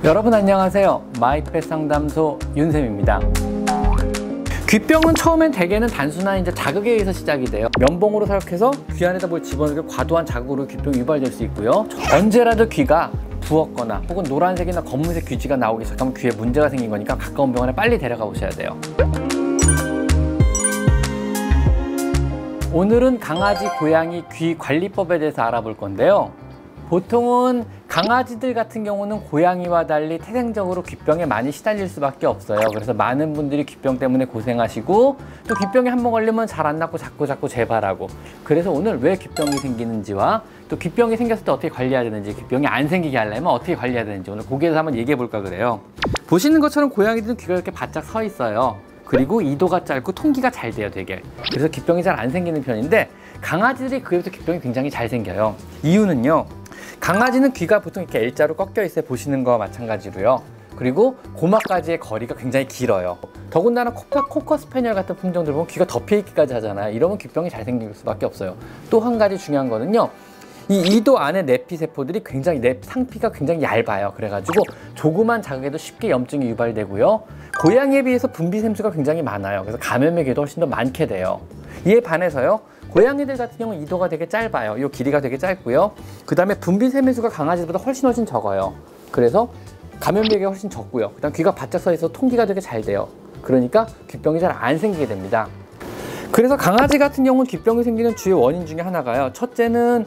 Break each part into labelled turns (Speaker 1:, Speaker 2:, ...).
Speaker 1: 여러분 안녕하세요. 마이펫 상담소 윤쌤입니다. 귀병은 처음엔 대개는 단순한 자극에 의해서 시작이 돼요. 면봉으로 사육해서 귀 안에다 뭘 집어넣고 과도한 자극으로 귀병이 유발될 수 있고요. 언제라도 귀가 부었거나 혹은 노란색이나 검은색 귀지가 나오기 시작하면 귀에 문제가 생긴 거니까 가까운 병원에 빨리 데려가 보셔야 돼요. 오늘은 강아지, 고양이 귀 관리법에 대해서 알아볼 건데요. 보통은 강아지들 같은 경우는 고양이와 달리 태생적으로 귀병에 많이 시달릴 수밖에 없어요. 그래서 많은 분들이 귀병 때문에 고생하시고 또 귀병에 한번 걸리면 잘 안 낫고 자꾸 재발하고, 그래서 오늘 왜 귀병이 생기는지와 또 귀병이 생겼을 때 어떻게 관리해야 되는지, 귀병이 안 생기게 하려면 어떻게 관리해야 되는지 오늘 거기에 대해서 한번 얘기해 볼까 그래요. 보시는 것처럼 고양이들은 귀가 이렇게 바짝 서 있어요. 그리고 이도가 짧고 통기가 잘 돼요, 되게. 그래서 귀병이 잘 안 생기는 편인데 강아지들이 그에 비해서 귀병이 굉장히 잘 생겨요. 이유는요, 강아지는 귀가 보통 이렇게 L자로 꺾여 있어요. 보시는 거와 마찬가지로요. 그리고 고막까지의 거리가 굉장히 길어요. 더군다나 코커 스패니얼 같은 품종들 보면 귀가 덮여 있기까지 하잖아요. 이러면 귀병이 잘 생길 수밖에 없어요. 또 한 가지 중요한 거는요, 이 이도 안에 내피 세포들이 굉장히, 상피가 굉장히 얇아요. 그래가지고 조그만 자극에도 쉽게 염증이 유발되고요. 고양이에 비해서 분비 샘수가 굉장히 많아요. 그래서 감염의 기회도 훨씬 더 많게 돼요. 이에 반해서요, 고양이들 같은 경우는 이도가 되게 짧아요. 이 길이가 되게 짧고요. 그 다음에 분비 세매수가 강아지보다 훨씬 적어요. 그래서 감염력이 훨씬 적고요. 그 다음 귀가 바짝 서 있어서 통기가 되게 잘 돼요. 그러니까 귀병이 잘 안 생기게 됩니다. 그래서 강아지 같은 경우는 귀병이 생기는 주요 원인 중에 하나가요, 첫째는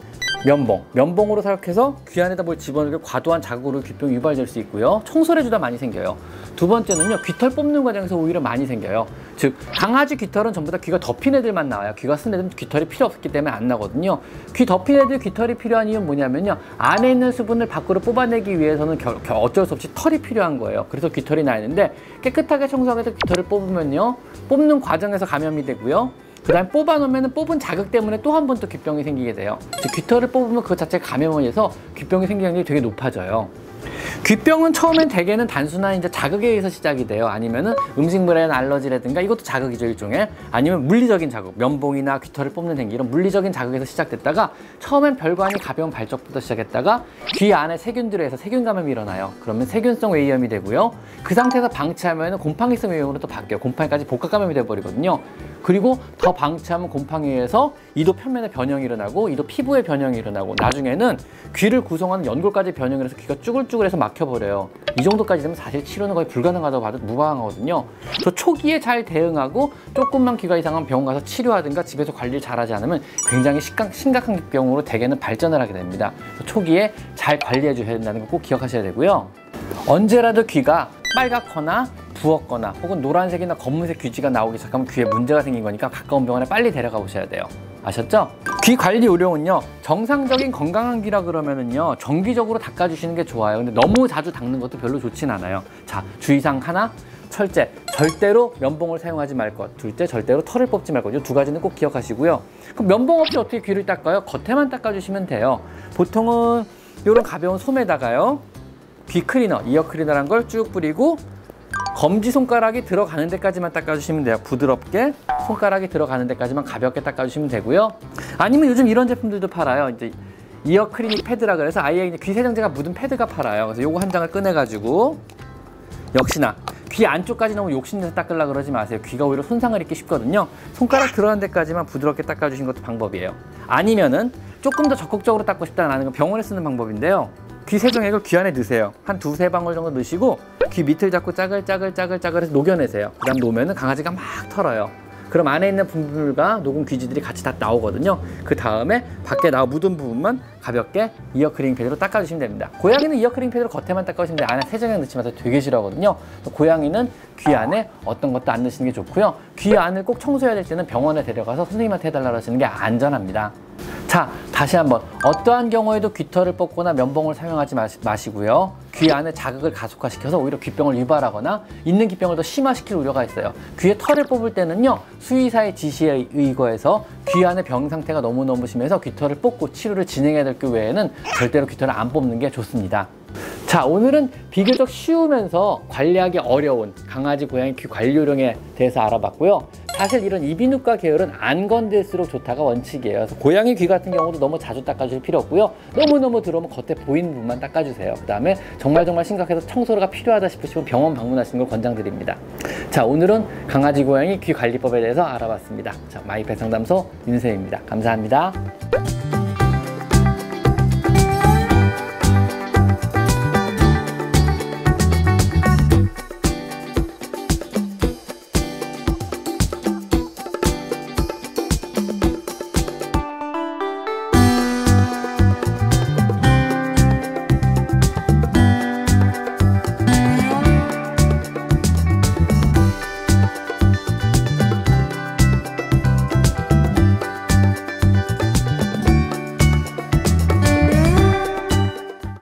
Speaker 1: 면봉으로 사육해서 귀 안에다 뭘 집어넣고 과도한 자극으로 귀병이 유발될 수 있고요. 청소를 해주다 많이 생겨요. 두 번째는요, 귀털 뽑는 과정에서 오히려 많이 생겨요. 즉, 강아지 귀털은 전부 다 귀가 덮인 애들만 나와요. 귀가 쓴 애들은 귀털이 필요 없기 때문에 안 나거든요. 귀 덮인 애들 귀털이 필요한 이유는 뭐냐면요, 안에 있는 수분을 밖으로 뽑아내기 위해서는 어쩔 수 없이 털이 필요한 거예요. 그래서 귀털이 나 있는데, 깨끗하게 청소하기 위해서 귀털을 뽑으면요, 뽑는 과정에서 감염이 되고요. 그 다음에 뽑아놓으면 뽑은 자극 때문에 또 한 번 또 귀병이 생기게 돼요. 귀털을 뽑으면 그것 자체가 감염을 해서 귀병이 생기는 게 되게 높아져요. 귀병은 처음엔 대개는 단순한 자극에 의해서 시작이 돼요. 아니면은 음식물에 대한 알러지라든가, 이것도 자극이죠, 일종의. 아니면 물리적인 자극, 면봉이나 귀털을 뽑는 행위, 이런 물리적인 자극에서 시작됐다가 처음엔 별거 아닌 가벼운 발적부터 시작했다가 귀 안에 세균들에 의해서 세균 감염이 일어나요. 그러면 세균성 외이염이 되고요. 그 상태에서 방치하면 곰팡이성 외이염으로 또 바뀌어요. 곰팡이까지 복합 감염이 돼버리거든요. 그리고 더 방치하면 곰팡이에 의해서 이도 표면에 변형이 일어나고 이도 피부에 변형이 일어나고, 나중에는 귀를 구성하는 연골까지 변형을 해서 귀가 쭈글쭈글해서 막혀버려요. 이 정도까지 되면 사실 치료는 거의 불가능하다고 봐도 무방하거든요. 그래서 초기에 잘 대응하고 조금만 귀가 이상하면 병원 가서 치료하든가 집에서 관리를 잘하지 않으면 굉장히 심각한 귀병으로 대개는 발전을 하게 됩니다. 초기에 잘 관리해 주셔야 된다는 거 꼭 기억하셔야 되고요. 언제라도 귀가 빨갛거나 부었거나 혹은 노란색이나 검은색 귀지가 나오기 시작하면 귀에 문제가 생긴 거니까 가까운 병원에 빨리 데려가 보셔야 돼요. 아셨죠? 귀 관리 요령은요, 정상적인 건강한 귀라 그러면은요, 정기적으로 닦아주시는 게 좋아요. 근데 너무 자주 닦는 것도 별로 좋진 않아요. 자, 주의사항 하나, 첫째, 절대로 면봉을 사용하지 말 것. 둘째, 절대로 털을 뽑지 말 것. 이 두 가지는 꼭 기억하시고요. 그럼 면봉 없이 어떻게 귀를 닦아요? 겉에만 닦아주시면 돼요. 보통은 이런 가벼운 솜에다가요, 귀 클리너, 이어 클리너란 걸 쭉 뿌리고 검지손가락이 들어가는 데까지만 닦아주시면 돼요. 부드럽게 손가락이 들어가는 데까지만 가볍게 닦아주시면 되고요. 아니면 요즘 이런 제품들도 팔아요. 이어 클리닉 패드라 그래서 아예 귀 세정제가 묻은 패드가 팔아요. 그래서 요거 한 장을 꺼내가지고, 역시나 귀 안쪽까지 너무 욕심내서 닦으려고 그러지 마세요. 귀가 오히려 손상을 입기 쉽거든요. 손가락 들어가는 데까지만 부드럽게 닦아주신 것도 방법이에요. 아니면은 조금 더 적극적으로 닦고 싶다는 건 병원에 쓰는 방법인데요, 귀 세정액을 귀 안에 넣으세요. 한 두세 방울 정도 넣으시고 귀 밑을 잡고 짜글짜글 해서 녹여내세요. 그 다음 놓으면 강아지가 막 털어요. 그럼 안에 있는 분들과 녹은 귀지들이 같이 다 나오거든요. 그 다음에 밖에 묻은 부분만 가볍게 이어클리닝 패드로 닦아주시면 됩니다. 고양이는 이어클리닝 패드로 겉에만 닦아주시면 돼요. 안에 세정액 넣지 마세요. 되게 싫어하거든요. 고양이는 귀 안에 어떤 것도 안 넣으시는 게 좋고요. 귀 안을 꼭 청소해야 될 때는 병원에 데려가서 선생님한테 해달라고 하시는 게 안전합니다. 자, 다시 한번, 어떠한 경우에도 귀털을 뽑거나 면봉을 사용하지 마시고요. 귀 안에 자극을 가속화시켜서 오히려 귀병을 유발하거나 있는 귀병을 더 심화시킬 우려가 있어요. 귀에 털을 뽑을 때는요, 수의사의 지시에 의거해서 귀 안의 병 상태가 너무너무 심해서 귀털을 뽑고 치료를 진행해야 될 그 외에는 절대로 귀털을 안 뽑는 게 좋습니다. 자, 오늘은 비교적 쉬우면서 관리하기 어려운 강아지, 고양이 귀 관리 요령에 대해서 알아봤고요. 사실 이런 이비인후과 계열은 안 건들수록 좋다가 원칙이에요. 그래서 고양이 귀 같은 경우도 너무 자주 닦아줄 필요 없고요. 너무너무 들어오면 겉에 보이는 부분만 닦아주세요. 그 다음에 정말 심각해서 청소가 필요하다 싶으시면 병원 방문하시는 걸 권장드립니다. 자, 오늘은 강아지 고양이 귀 관리법에 대해서 알아봤습니다. 자, 마이펫 상담소 윤세입니다. 감사합니다.